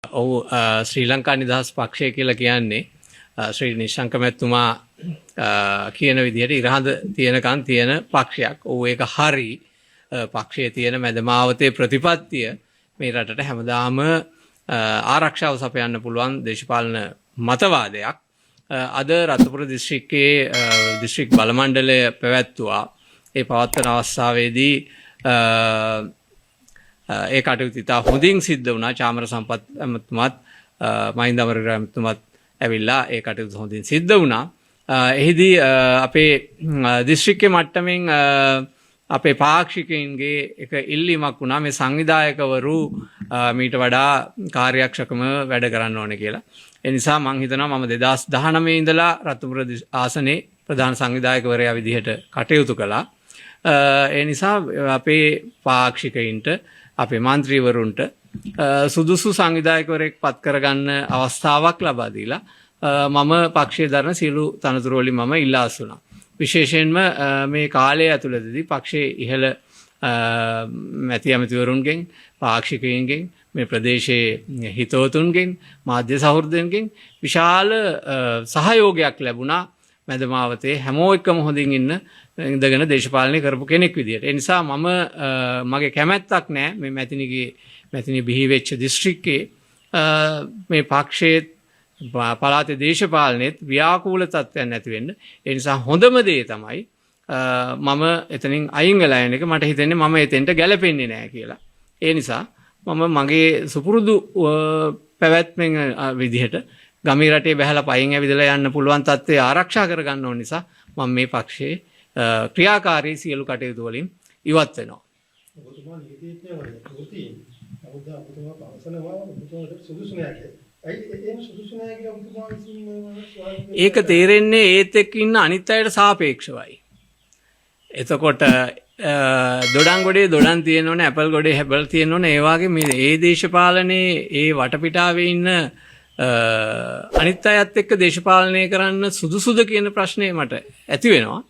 ඔව් ශ්‍රී ලංකා නිදහස් පක්ෂය කියලා කියන්නේ ශ්‍රී නිශ්ශංක මැතිතුමා කියන විදිහට ඉරහඳ තියෙනකන් තියෙන පක්ෂයක්. ඔව් ඒක හරි. පක්ෂයේ තියෙන මැදමාවතේ ප්‍රතිපත්තිය මේ රටට හැමදාම ආරක්ෂාව සපයන්න පුළුවන් දේශපාලන මතවාදයක්. අද රත්නපුර දිස්ත්‍රික්කයේ දිස්ත්‍රික් බල මණ්ඩලය පැවැත්වුවා. ඒ පවත්වන අවස්ථාවේදී ඒ කටයුතු ඉතා හොඳින් සිද්ධ වුණා. චාමර සම්පත් ඇමතුමත් මහින්ද අමරවීර ඇමතුමත් ඇවිල්ලා ඒ කටයුතු හොඳින් සිද්ධ වුණා. එහිදී අපේ දිස්ත්‍රික්කයේ මට්ටමින් අපේ පාක්ෂිකයින්ගේ එක ඉල්ලීමක් වුණා මේ සංවිධායකවරු මීට වඩා කාර්යක්ෂකම වැඩ කරන්න ඕනේ කියලා. ඒ නිසා මම හිතනවා මම 2019 ඉඳලා රත්නපුර ආසනයේ ප්‍රධාන සංවිධායකවරයා විදිහට කටයුතු කළා. ඒ නිසා අපේ පාක්ෂිකයින්ට අපේ මන්ත්‍රීවරුන්ට සුදුසු සංවිධායකවරයෙක් පත් කරගන්න අවස්ථාවක් ලබා දීලා මම පක්ෂයේ දරන සියලු තනතුරු වලින් මම ඉල්ලා අස්ුණා. විශේෂයෙන්ම මේ කාලය ඇතුළතදී පක්ෂයේ ඉහළ මැති ඇමතිවරුන්ගෙන් පාක්ෂිකයින්ගෙන් මේ ප්‍රදේශයේ හිතවතුන්ගෙන් මාධ්‍ය සහෘදයන්ගෙන් විශාල සහයෝගයක් ලැබුණා. මැදමාවතේ හැමෝ එක්කම හොඳින් ඉඳගෙන දේශපාලනය කරපු කෙනෙක් විදියට. ඒ නිසා මම මගේ කැමැත්තක් නැහැ මේ මැතිනි බිහි වෙච්ච දිස්ත්‍රික්කයේ මේ පක්ෂයේ පළාතේ දේශපාලනයේත් ව්‍යාකූල තත්ත්වයක් නැති වෙන්න. ඒ නිසා හොඳම දේ තමයි මම එතනින් අයින් වෙලා යන එක. මට හිතෙන්නේ මම එතෙන්ට ගැලපෙන්නේ නැහැ කියලා. ඒ නිසා මම මගේ සුපුරුදු පැවැත්මෙන් විදිහට ගමේ රටේ බහැලා පයින් ඇවිදලා යන්න පුළුවන් තත්ත්වය ආරක්ෂා කරගන්න ඕන නිසා මම මේ පක්ෂයේ ක්‍රියාකාරී සියලු කටයුතු වලින් ඉවත් වෙනවා. ඔබතුමා නීතිඥවරයෙක් වුණේ ඔබතුමා පවසනවා ඔබතුමාට සුදුසු නැහැ කියලා. ඒ සුදුසු නැහැ කියලා ඔබතුමා විසින් ඒක තේරෙන්නේ ඒත් එක්ක ඉන්න අනිත් අයට සාපේක්ෂවයි. එතකොට දොඩම් ගොඩේ දොඩම් තියෙන්න ඕනේ, ඇපල් ගොඩේ ඇපල් තියෙන්න ඕනේ. ඒ වගේ මේ ඒ දේශපාලනේ ඒ වටපිටාවේ ඉන්න අනිත් අයත් එක්ක දේශපාලනය කරන්න සුදුසුද කියන ප්‍රශ්නේ මට ඇති වෙනවා.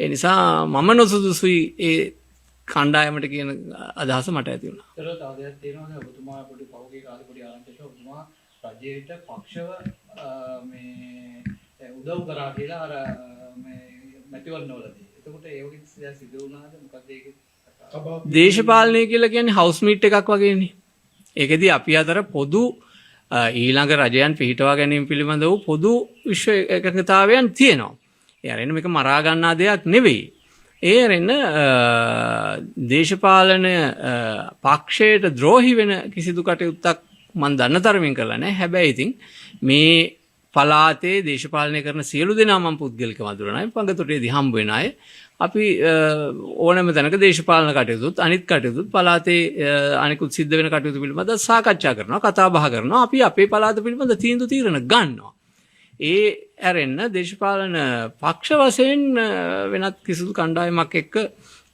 ඒ නිසා මම නොසුදුසුයි ඒ කණ්ඩායමට කියන අදහස මට ඇති වුණා. ඒතර තව දෙයක් තියෙනවා ඔබතුමා පොඩි පෞගේ කාලේ පොඩි ආරංචියක් ඔබතුමා රජයට පක්ෂව මේ උදව් කරා කියලා අර මේ මැතිවරණවලදී. එතකොට ඒ වගේ දෙයක් සිදු වුණාද මොකද ඒකේ දේශපාලනය කියලා කියන්නේ හවුස් මීට් එකක් වගේනේ. ඒකෙදී අපි අතර පොදු ඊළඟ රජයන් පිහිටවා ගැනීම පිළිබඳ වූ පොදු විශ්ව එකඟතාවයන් තියෙනවා. ඒ අරගෙන මේක මරා ගන්නා දෙයක් නෙවෙයි. ඒ අරගෙන දේශපාලන පක්ෂයට ද්‍රෝහි වෙන කිසිදු කටයුත්තක් මම දන්න තරමින් කරලා නැහැ. හැබැයි ඉතින් මේ පළාතේ දේශපාලනය කරන සියලු දෙනා මම පුද්ගලිකව අඳුරනයි. පඟතොටේදී හම්බ වෙන අය අපි ඕනෑම තැනක දේශපාලන කටයුතුත් අනිත් කටයුතුත් පළාතේ අනිකුත් සිද්ධ වෙන කටයුතු පිළිබඳව සාකච්ඡා කරනවා, කතා බහ කරනවා. අපි අපේ පළාත පිළිබඳ තීරණ ගන්නවා. ඒ ඇරෙන්න දේශපාලන පක්ෂ වශයෙන් වෙනත් කිසිදු කණ්ඩායමක් එක්ක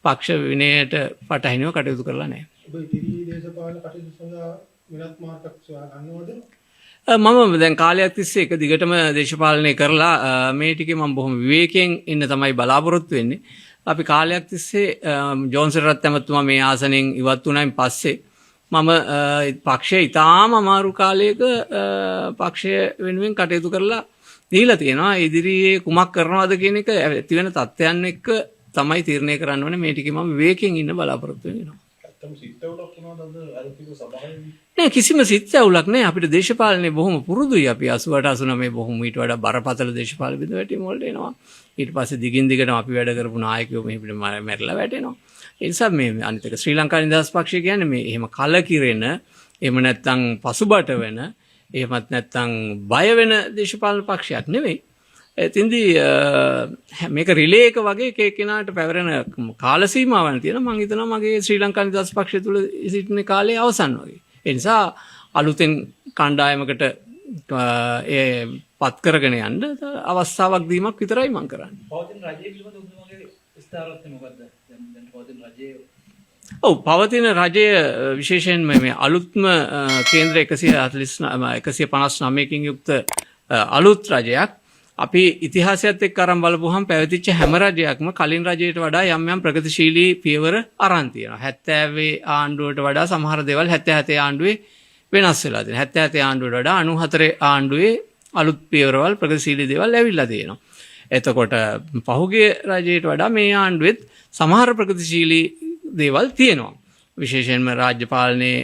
පක්ෂ විනයට පටහැනිව කටයුතු කරලා නැහැ. ඔබ ඉදිරි දේශපාලන කටයුතු සඳහා වෙනත් මාර්ගයක් සොයා ගන්නවද? මම දැන් කාලයක් තිස්සේ එක දිගටම දේශපාලනය කරලා මේ ටිකේ මම බොහොම විවේකයෙන් ඉන්න තමයි බලාපොරොත්තු වෙන්නේ. අපි කාලයක් තිස්සේ ජෝන්සන් රත් ඇමතුමා මේ ආසනෙන් ඉවත් වුණායින් පස්සේ මම පක්ෂයේ ඉතාම අමාරු කාලයක පක්ෂය වෙනුවෙන් කටයුතු කරලා දීලා තියෙනවා. ඉදිරියේ කුමක් කරනවද කියන එක ඇති වෙන තත්ත්වයන් එක්ක තමයි තීරණය කරන්න ඕනේ. මේ ටිකේ මම විවේකයෙන් ඉන්න බලාපොරොත්තු වෙනවා. නෑ කිසිම සිත්සැවුලක් නෑ. අපිට දේශපාලනේ බොහොම පුරුදුයි. අපි 88 89 බොහොම ඊට වඩා බරපතල දේශපාලන බිඳ වැටීම් වලට එනවා. ඊට පස්සේ දිගින් දිගටම අපි වැඩ කරපු නායකයෝ මේ පිට මැරලා වැටෙනවා. ඒ නිසා මේ අනිත් එක ශ්‍රී ලංකා නිදහස් පක්ෂය කියන්නේ මේ එහෙම කලකිරෙන, එහෙම නැත්නම් පසුබට වෙන, එහෙමත් නැත්නම් බය වෙන දේශපාලන පක්ෂයක් නෙවෙයි. එතින්දී මේක රිලේ එක වගේ එක එක්කෙනාට පැවරෙන කාල සීමාවක් තියෙනවා. මම හිතනවා මගේ ශ්‍රී ලංකා නිදහස් පක්ෂය තුල සිටින කාලය අවසන් වගේ. ඒ නිසා අලුතෙන් කණ්ඩායමකට පත් කරගෙන යන්න අවස්ථාවක් දීමක් විතරයි මම කරන්නේ. පවතින රජයේ පිළිබඳ ඔබතුමාගේ විස්තරات මොකද්ද? දැන් පවතින රජයේ ඔව් පවතින රජය විශේෂයෙන්ම මේ අලුත්ම කේන්ද්‍ර 159කින් යුක්ත අලුත් රජයක්. අපි ඉතිහාසයත් එක්ක අරන් බලපුවහම පැවතිච්ච හැම රජයක්ම කලින් රජයට වඩා යම් යම් ප්‍රගතිශීලී පියවර අරන් තියෙනවා. 70 ආණ්ඩුවට වඩා සමහර දේවල් 77 ආණ්ඩුවේ වෙනස් වෙලා තියෙනවා. 77 ආණ්ඩුවට වඩා 94 ආණ්ඩුවේ අලුත් පියවරවල් ප්‍රගතිශීලී දේවල් ඇවිල්ලා තියෙනවා. එතකොට පහුගිය රජයට වඩා මේ ආණ්ඩුවෙත් සමහර ප්‍රගතිශීලී දේවල් තියෙනවා. විශේෂයෙන්ම රාජ්‍ය පාලනයේ